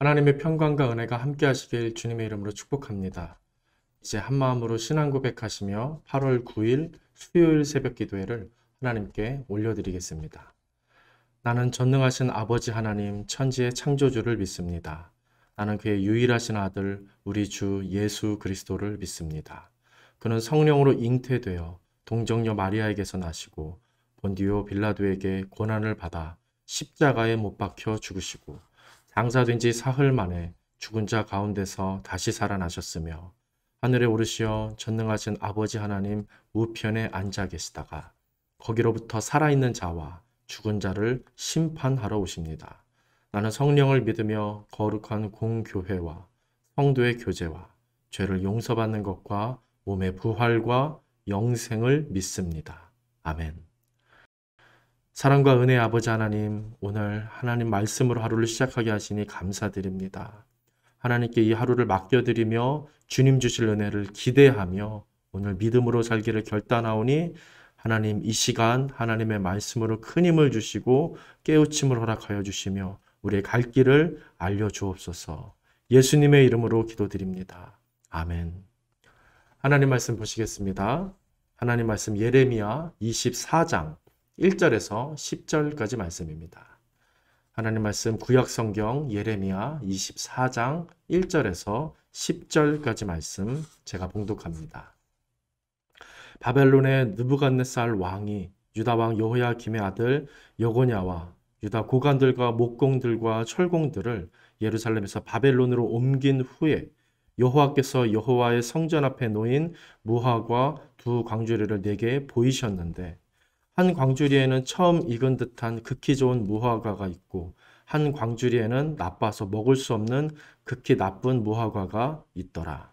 하나님의 평강과 은혜가 함께 하시길 주님의 이름으로 축복합니다. 이제 한마음으로 신앙 고백하시며 8월 9일 수요일 새벽 기도회를 하나님께 올려드리겠습니다. 나는 전능하신 아버지 하나님 천지의 창조주를 믿습니다. 나는 그의 유일하신 아들 우리 주 예수 그리스도를 믿습니다. 그는 성령으로 잉태되어 동정녀 마리아에게서 나시고 본디오 빌라도에게 고난을 받아 십자가에 못 박혀 죽으시고 장사된 지 사흘 만에 죽은 자 가운데서 다시 살아나셨으며 하늘에 오르시어 전능하신 아버지 하나님 우편에 앉아 계시다가 거기로부터 살아있는 자와 죽은 자를 심판하러 오십니다. 나는 성령을 믿으며 거룩한 공교회와 성도의 교제와 죄를 용서받는 것과 몸의 부활과 영생을 믿습니다. 아멘. 사랑과 은혜의 아버지 하나님, 오늘 하나님 말씀으로 하루를 시작하게 하시니 감사드립니다. 하나님께 이 하루를 맡겨드리며 주님 주실 은혜를 기대하며 오늘 믿음으로 살기를 결단하오니 하나님 이 시간 하나님의 말씀으로 큰 힘을 주시고 깨우침을 허락하여 주시며 우리의 갈 길을 알려주옵소서. 예수님의 이름으로 기도드립니다. 아멘. 하나님 말씀 보시겠습니다. 하나님 말씀 예레미야 24장 1절에서 10절까지 말씀입니다. 하나님 말씀 구약 성경 예레미야 24장 1절에서 10절까지 말씀 제가 봉독합니다. 바벨론의 느부갓네살 왕이 유다 왕 여호야김의 아들 여고냐와 유다 고관들과 목공들과 철공들을 예루살렘에서 바벨론으로 옮긴 후에 여호와께서 여호와의 성전 앞에 놓인 무화과 두 광주리를 내게 보이셨는데 한 광주리에는 처음 익은 듯한 극히 좋은 무화과가 있고 한 광주리에는 나빠서 먹을 수 없는 극히 나쁜 무화과가 있더라.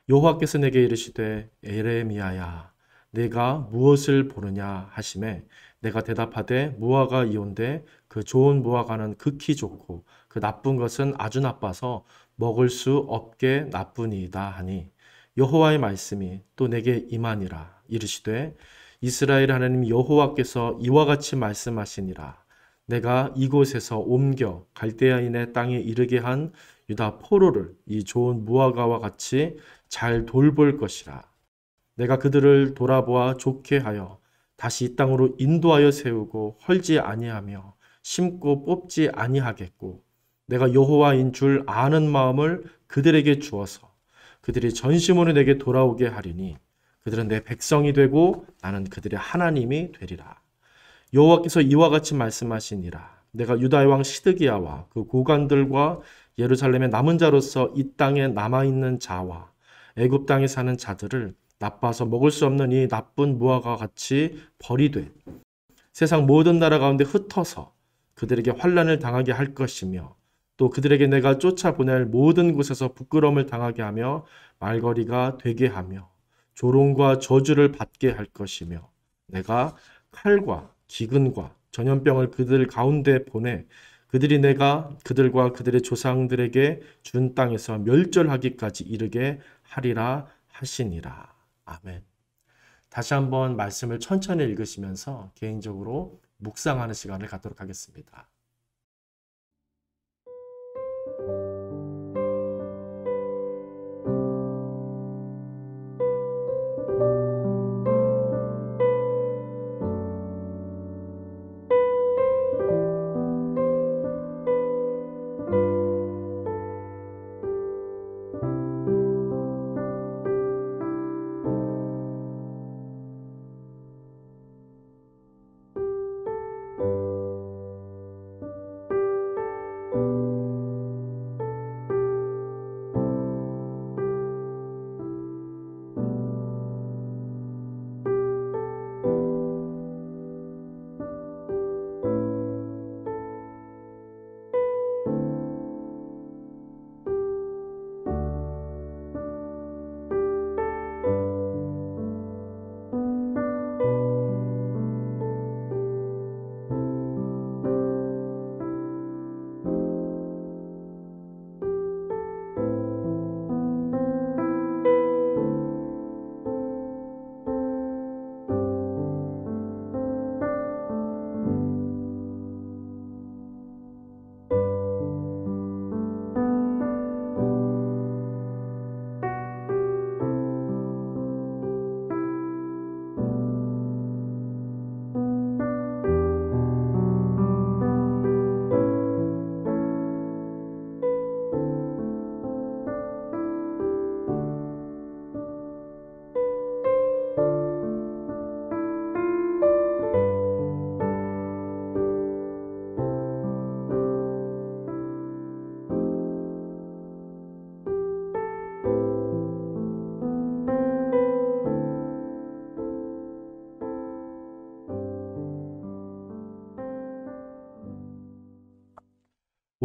여호와께서 내게 이르시되 에레미야야 내가 무엇을 보느냐 하시매 내가 대답하되 무화과 이온데 그 좋은 무화과는 극히 좋고 그 나쁜 것은 아주 나빠서 먹을 수 없게 나쁘니이다 하니 여호와의 말씀이 또 내게 임하니라 이르시되 이스라엘 하나님 여호와께서 이와 같이 말씀하시니라 내가 이곳에서 옮겨 갈대아인의 땅에 이르게 한 유다 포로를 이 좋은 무화과와 같이 잘 돌볼 것이라. 내가 그들을 돌아보아 좋게 하여 다시 이 땅으로 인도하여 세우고 헐지 아니하며 심고 뽑지 아니하겠고 내가 여호와인 줄 아는 마음을 그들에게 주어서 그들이 전심으로 내게 돌아오게 하리니 그들은 내 백성이 되고 나는 그들의 하나님이 되리라. 여호와께서 이와 같이 말씀하시니라. 내가 유다의 왕 시드기야와 그 고관들과 예루살렘의 남은 자로서 이 땅에 남아있는 자와 애굽 땅에 사는 자들을 나빠서 먹을 수 없는 이 나쁜 무화과 같이 버리되 세상 모든 나라 가운데 흩어서 그들에게 환난을 당하게 할 것이며 또 그들에게 내가 쫓아보낼 모든 곳에서 부끄러움을 당하게 하며 말거리가 되게 하며 조롱과 저주를 받게 할 것이며 내가 칼과 기근과 전염병을 그들 가운데 보내 그들이 내가 그들과 그들의 조상들에게 준 땅에서 멸절하기까지 이르게 하리라 하시니라. 아멘. 다시 한번 말씀을 천천히 읽으시면서 개인적으로 묵상하는 시간을 갖도록 하겠습니다.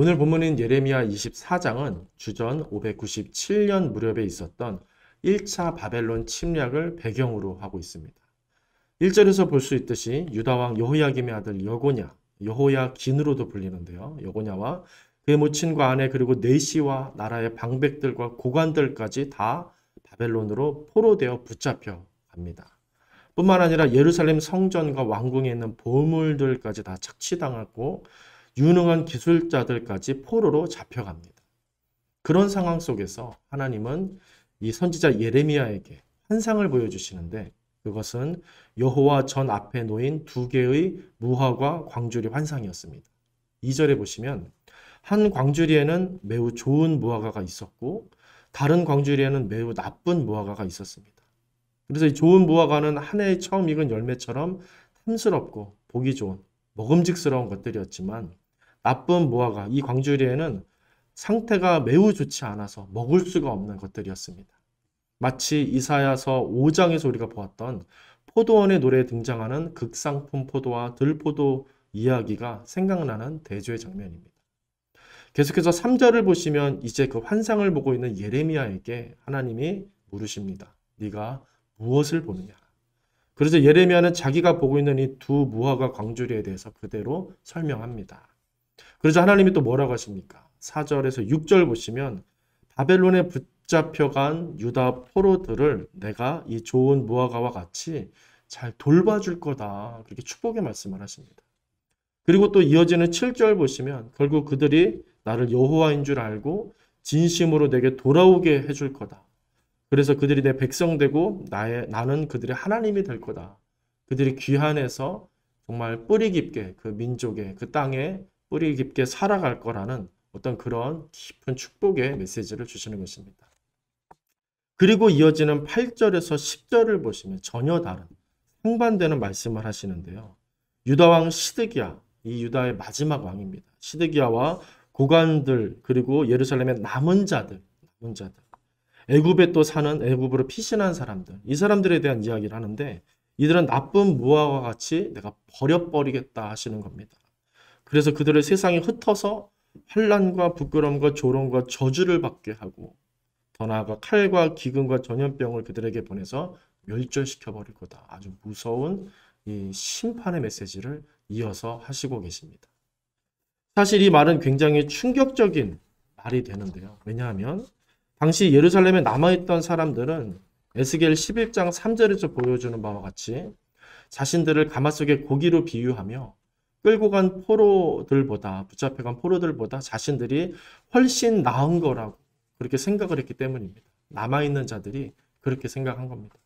오늘 본문인 예레미야 24장은 주전 597년 무렵에 있었던 1차 바벨론 침략을 배경으로 하고 있습니다. 1절에서 볼 수 있듯이 유다왕 여호야김의 아들 여고냐, 여호야긴으로도 불리는데요. 여고냐와 그의 모친과 아내 그리고 내시와 나라의 방백들과 고관들까지 다 바벨론으로 포로되어 붙잡혀 갑니다. 뿐만 아니라 예루살렘 성전과 왕궁에 있는 보물들까지 다 착취당하고 유능한 기술자들까지 포로로 잡혀갑니다. 그런 상황 속에서 하나님은 이 선지자 예레미야에게 환상을 보여주시는데 그것은 여호와 전 앞에 놓인 두 개의 무화과 광주리 환상이었습니다. 2절에 보시면 한 광주리에는 매우 좋은 무화과가 있었고 다른 광주리에는 매우 나쁜 무화과가 있었습니다. 그래서 이 좋은 무화과는 한 해에 처음 익은 열매처럼 탐스럽고 보기 좋은 먹음직스러운 것들이었지만 나쁜 무화과, 이 광주리에는 상태가 매우 좋지 않아서 먹을 수가 없는 것들이었습니다. 마치 이사야서 5장에서 우리가 보았던 포도원의 노래에 등장하는 극상품 포도와 들포도 이야기가 생각나는 대조의 장면입니다. 계속해서 3절을 보시면 이제 그 환상을 보고 있는 예레미야에게 하나님이 물으십니다. 네가 무엇을 보느냐? 그래서 예레미야는 자기가 보고 있는 이 두 무화과 광주리에 대해서 그대로 설명합니다. 그래서 하나님이 또 뭐라고 하십니까? 4절에서 6절 보시면 바벨론에 붙잡혀간 유다 포로들을 내가 이 좋은 무화과와 같이 잘 돌봐줄 거다. 그렇게 축복의 말씀을 하십니다. 그리고 또 이어지는 7절 보시면 결국 그들이 나를 여호와인 줄 알고 진심으로 내게 돌아오게 해줄 거다. 그래서 그들이 내 백성 되고 나는 그들의 하나님이 될 거다. 그들이 귀환해서 정말 뿌리 깊게 그 민족의 그 땅에 뿌리 깊게 살아갈 거라는 어떤 그런 깊은 축복의 메시지를 주시는 것입니다. 그리고 이어지는 8절에서 10절을 보시면 전혀 다른 상반되는 말씀을 하시는데요. 유다왕 시드기야, 이 유다의 마지막 왕입니다. 시드기야와 고관들 그리고 예루살렘의 남은 자들, 애굽에 또 사는 애굽으로 피신한 사람들, 이 사람들에 대한 이야기를 하는데 이들은 나쁜 무화과 같이 내가 버려버리겠다 하시는 겁니다. 그래서 그들을 세상에 흩어서 환난과 부끄러움과 조롱과 저주를 받게 하고 더 나아가 칼과 기근과 전염병을 그들에게 보내서 멸절시켜 버릴 거다. 아주 무서운 이 심판의 메시지를 이어서 하시고 계십니다. 사실 이 말은 굉장히 충격적인 말이 되는데요. 왜냐하면 당시 예루살렘에 남아있던 사람들은 에스겔 11장 3절에서 보여주는 바와 같이 자신들을 가마속의 고기로 비유하며 끌고 간 포로들보다 붙잡혀간 포로들보다 자신들이 훨씬 나은 거라고 그렇게 생각을 했기 때문입니다. 남아있는 자들이 그렇게 생각한 겁니다.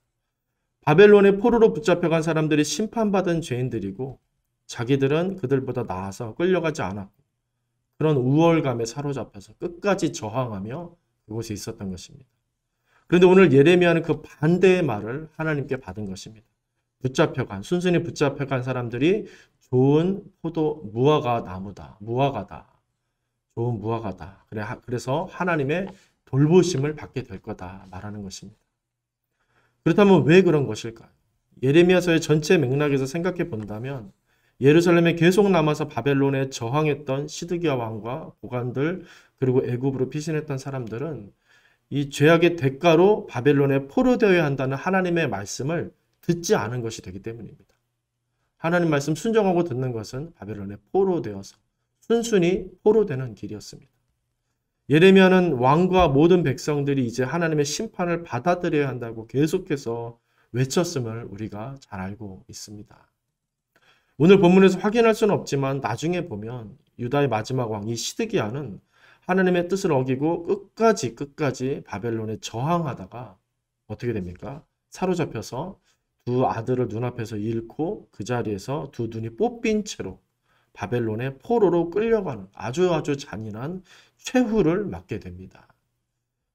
바벨론의 포로로 붙잡혀간 사람들이 심판받은 죄인들이고 자기들은 그들보다 나아서 끌려가지 않았고 그런 우월감에 사로잡혀서 끝까지 저항하며 그곳에 있었던 것입니다. 그런데 오늘 예레미야는 그 반대의 말을 하나님께 받은 것입니다. 순순히 붙잡혀간 사람들이 좋은 무화과 나무다. 무화과다. 좋은 무화과다. 그래서 하나님의 돌보심을 받게 될 거다 말하는 것입니다. 그렇다면 왜 그런 것일까요? 예레미야서의 전체 맥락에서 생각해 본다면 예루살렘에 계속 남아서 바벨론에 저항했던 시드기야 왕과 고관들 그리고 애굽으로 피신했던 사람들은 이 죄악의 대가로 바벨론에 포로되어야 한다는 하나님의 말씀을 듣지 않은 것이 되기 때문입니다. 하나님 말씀 순종하고 듣는 것은 바벨론에 포로되어서 순순히 포로되는 길이었습니다. 예레미야는 왕과 모든 백성들이 이제 하나님의 심판을 받아들여야 한다고 계속해서 외쳤음을 우리가 잘 알고 있습니다. 오늘 본문에서 확인할 수는 없지만 나중에 보면 유다의 마지막 왕 이 시드기야는 하나님의 뜻을 어기고 끝까지 바벨론에 저항하다가 어떻게 됩니까? 사로잡혀서 두 아들을 눈앞에서 잃고 그 자리에서 두 눈이 뽑힌 채로 바벨론의 포로로 끌려가는 아주 잔인한 최후를 맞게 됩니다.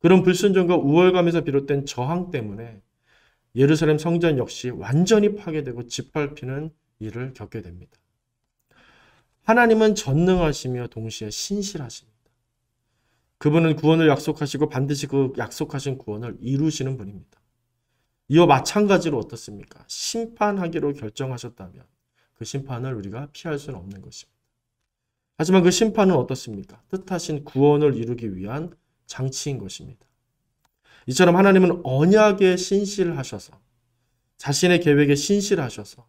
그런 불순종과 우월감에서 비롯된 저항 때문에 예루살렘 성전 역시 완전히 파괴되고 짓밟히는 일을 겪게 됩니다. 하나님은 전능하시며 동시에 신실하십니다. 그분은 구원을 약속하시고 반드시 그 약속하신 구원을 이루시는 분입니다. 이와 마찬가지로 어떻습니까? 심판하기로 결정하셨다면 그 심판을 우리가 피할 수는 없는 것입니다. 하지만 그 심판은 어떻습니까? 뜻하신 구원을 이루기 위한 장치인 것입니다. 이처럼 하나님은 언약에 신실하셔서 자신의 계획에 신실하셔서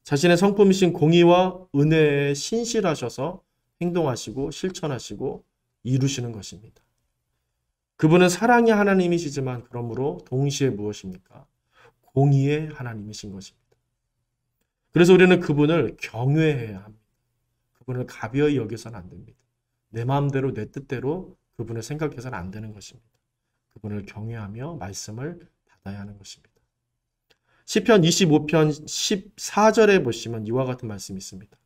자신의 성품이신 공의와 은혜에 신실하셔서 행동하시고 실천하시고 이루시는 것입니다. 그분은 사랑의 하나님이시지만 그러므로 동시에 무엇입니까? 공의의 하나님이신 것입니다. 그래서 우리는 그분을 경외해야 합니다. 그분을 가벼이 여겨서는 안 됩니다. 내 마음대로 내 뜻대로 그분을 생각해서는 안 되는 것입니다. 그분을 경외하며 말씀을 받아야 하는 것입니다. 시편 25편 14절에 보시면 이와 같은 말씀이 있습니다.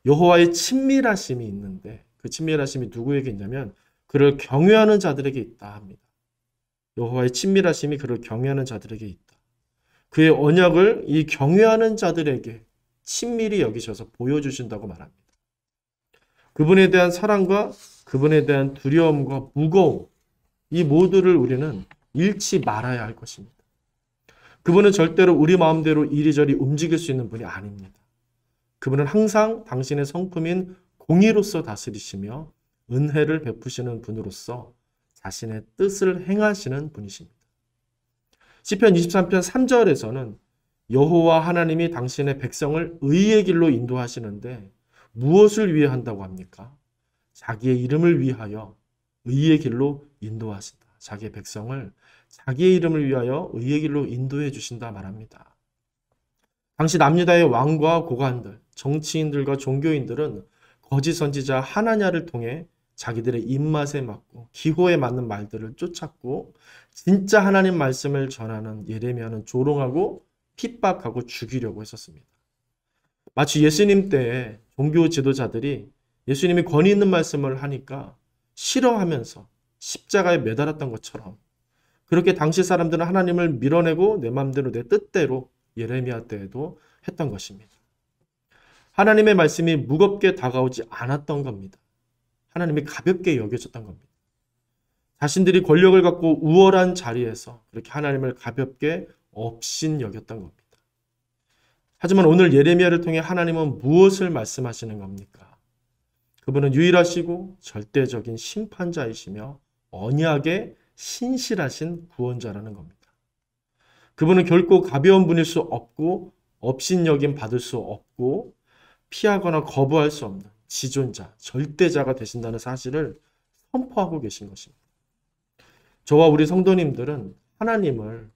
여호와의 친밀하심이 있는데 그 친밀하심이 누구에게 있냐면 그를 경외하는 자들에게 있다 합니다. 여호와의 친밀하심이 그를 경외하는 자들에게 있다. 그의 언약을 이 경외하는 자들에게 친밀히 여기셔서 보여주신다고 말합니다. 그분에 대한 사랑과 그분에 대한 두려움과 무거움, 이 모두를 우리는 잃지 말아야 할 것입니다. 그분은 절대로 우리 마음대로 이리저리 움직일 수 있는 분이 아닙니다. 그분은 항상 당신의 성품인 공의로서 다스리시며 은혜를 베푸시는 분으로서 자신의 뜻을 행하시는 분이십니다. 시편 23편 3절에서는 여호와 하나님이 당신의 백성을 의의 길로 인도하시는데 무엇을 위해 한다고 합니까? 자기의 이름을 위하여 의의 길로 인도하신다. 자기의 백성을 자기의 이름을 위하여 의의 길로 인도해 주신다 말합니다. 당시 남유다의 왕과 고관들, 정치인들과 종교인들은 거짓 선지자 하나냐를 통해 자기들의 입맛에 맞고 기호에 맞는 말들을 쫓았고 진짜 하나님 말씀을 전하는 예레미야는 조롱하고 핍박하고 죽이려고 했었습니다. 마치 예수님 때에 종교 지도자들이 예수님이 권위 있는 말씀을 하니까 싫어하면서 십자가에 매달았던 것처럼 그렇게 당시 사람들은 하나님을 밀어내고 내 마음대로 내 뜻대로 예레미야 때에도 했던 것입니다. 하나님의 말씀이 무겁게 다가오지 않았던 겁니다. 하나님이 가볍게 여겨졌던 겁니다. 자신들이 권력을 갖고 우월한 자리에서 그렇게 하나님을 가볍게 업신 여겼던 겁니다. 하지만 오늘 예레미야를 통해 하나님은 무엇을 말씀하시는 겁니까? 그분은 유일하시고 절대적인 심판자이시며 언약에 신실하신 구원자라는 겁니다. 그분은 결코 가벼운 분일 수 없고 업신여김 받을 수 없고 피하거나 거부할 수 없는 지존자, 절대자가 되신다는 사실을 선포하고 계신 것입니다. 저와 우리 성도님들은 하나님을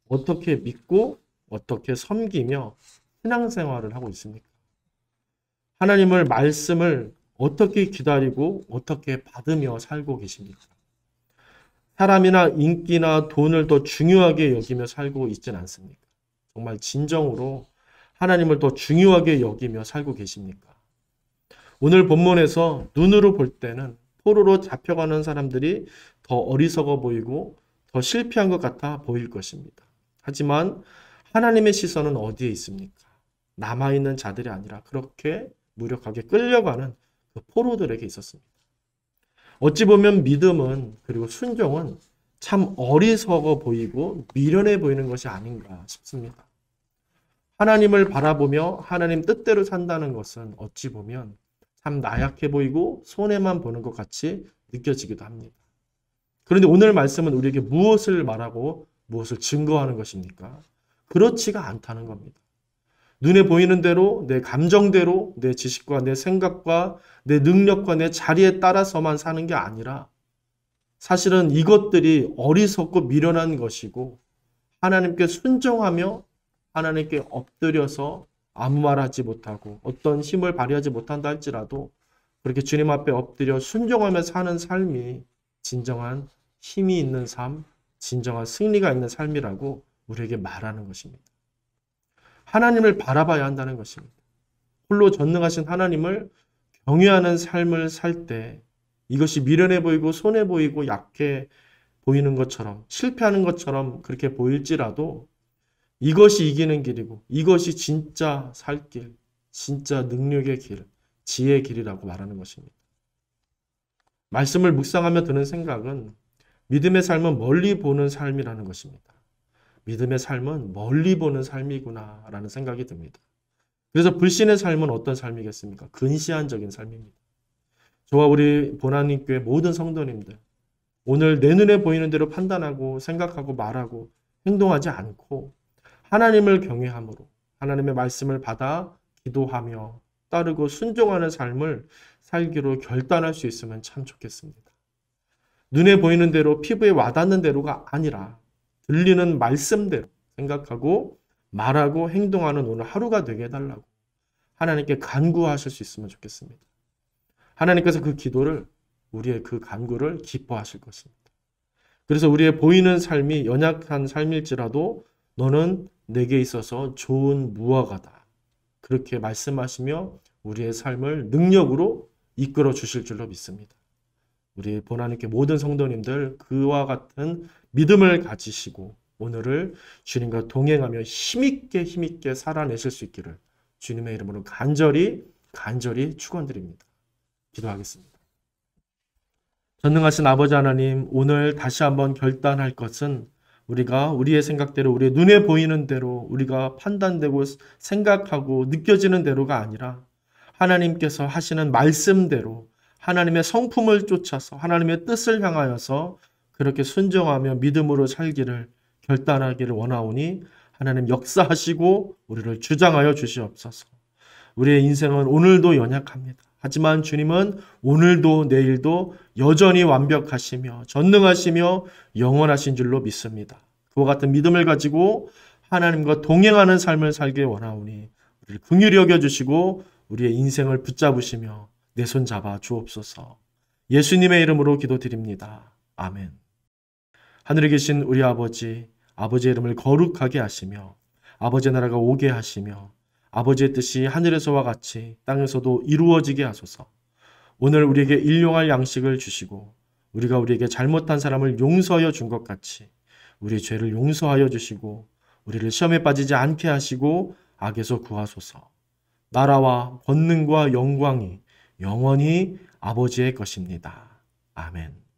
어떻게 믿고 어떻게 섬기며 신앙생활을 하고 있습니까? 하나님을 말씀을 어떻게 기다리고 어떻게 받으며 살고 계십니까? 사람이나 인기나 돈을 더 중요하게 여기며 살고 있진 않습니까? 정말 진정으로 하나님을 더 중요하게 여기며 살고 계십니까? 오늘 본문에서 눈으로 볼 때는 포로로 잡혀가는 사람들이 더 어리석어 보이고 더 실패한 것 같아 보일 것입니다. 하지만 하나님의 시선은 어디에 있습니까? 남아있는 자들이 아니라 그렇게 무력하게 끌려가는 그 포로들에게 있었습니다. 어찌 보면 믿음은 그리고 순종은 참 어리석어 보이고 미련해 보이는 것이 아닌가 싶습니다. 하나님을 바라보며 하나님 뜻대로 산다는 것은 어찌 보면 참 나약해 보이고 손해만 보는 것 같이 느껴지기도 합니다. 그런데 오늘 말씀은 우리에게 무엇을 말하고 무엇을 증거하는 것입니까? 그렇지가 않다는 겁니다. 눈에 보이는 대로 내 감정대로 내 지식과 내 생각과 내 능력과 내 자리에 따라서만 사는 게 아니라 사실은 이것들이 어리석고 미련한 것이고 하나님께 순종하며 하나님께 엎드려서 아무 말 하지 못하고 어떤 힘을 발휘하지 못한다 할지라도 그렇게 주님 앞에 엎드려 순종하며 사는 삶이 진정한 힘이 있는 삶, 진정한 승리가 있는 삶이라고 우리에게 말하는 것입니다. 하나님을 바라봐야 한다는 것입니다. 홀로 전능하신 하나님을 경외하는 삶을 살 때 이것이 미련해 보이고 손해 보이고 약해 보이는 것처럼 실패하는 것처럼 그렇게 보일지라도 이것이 이기는 길이고 이것이 진짜 살 길, 진짜 능력의 길, 지혜의 길이라고 말하는 것입니다. 말씀을 묵상하며 드는 생각은 믿음의 삶은 멀리 보는 삶이라는 것입니다. 믿음의 삶은 멀리 보는 삶이구나라는 생각이 듭니다. 그래서 불신의 삶은 어떤 삶이겠습니까? 근시안적인 삶입니다. 저와 우리 보나님교회 모든 성도님들, 오늘 내 눈에 보이는 대로 판단하고 생각하고 말하고 행동하지 않고 하나님을 경외함으로 하나님의 말씀을 받아 기도하며 따르고 순종하는 삶을 살기로 결단할 수 있으면 참 좋겠습니다. 눈에 보이는 대로 피부에 와닿는 대로가 아니라 들리는 말씀대로 생각하고 말하고 행동하는 오늘 하루가 되게 해달라고 하나님께 간구하실 수 있으면 좋겠습니다. 하나님께서 그 기도를, 우리의 그 간구를 기뻐하실 것입니다. 그래서 우리의 보이는 삶이 연약한 삶일지라도 너는 내게 있어서 좋은 무화과다. 그렇게 말씀하시며 우리의 삶을 능력으로 이끌어 주실 줄로 믿습니다. 우리 보나님께 모든 성도님들 그와 같은 믿음을 가지시고 오늘을 주님과 동행하며 힘있게 살아내실 수 있기를 주님의 이름으로 간절히 축원드립니다. 기도하겠습니다. 전능하신 아버지 하나님, 오늘 다시 한번 결단할 것은 우리가 우리의 생각대로, 우리의 눈에 보이는 대로, 우리가 판단되고 생각하고 느껴지는 대로가 아니라 하나님께서 하시는 말씀대로 하나님의 성품을 쫓아서 하나님의 뜻을 향하여서 그렇게 순종하며 믿음으로 살기를 결단하기를 원하오니 하나님 역사하시고 우리를 주장하여 주시옵소서. 우리의 인생은 오늘도 연약합니다. 하지만 주님은 오늘도 내일도 여전히 완벽하시며 전능하시며 영원하신 줄로 믿습니다. 그와 같은 믿음을 가지고 하나님과 동행하는 삶을 살길 원하오니 우리를 긍휼히 여겨주시고 우리의 인생을 붙잡으시며 내 손 잡아 주옵소서. 예수님의 이름으로 기도드립니다. 아멘. 하늘에 계신 우리 아버지의 이름을 거룩하게 하시며 아버지의 나라가 오게 하시며 아버지의 뜻이 하늘에서와 같이 땅에서도 이루어지게 하소서. 오늘 우리에게 일용할 양식을 주시고 우리가 우리에게 잘못한 사람을 용서하여 준 것 같이 우리의 죄를 용서하여 주시고 우리를 시험에 빠지지 않게 하시고 악에서 구하소서. 나라와 권능과 영광이 영원히 아버지의 것입니다. 아멘.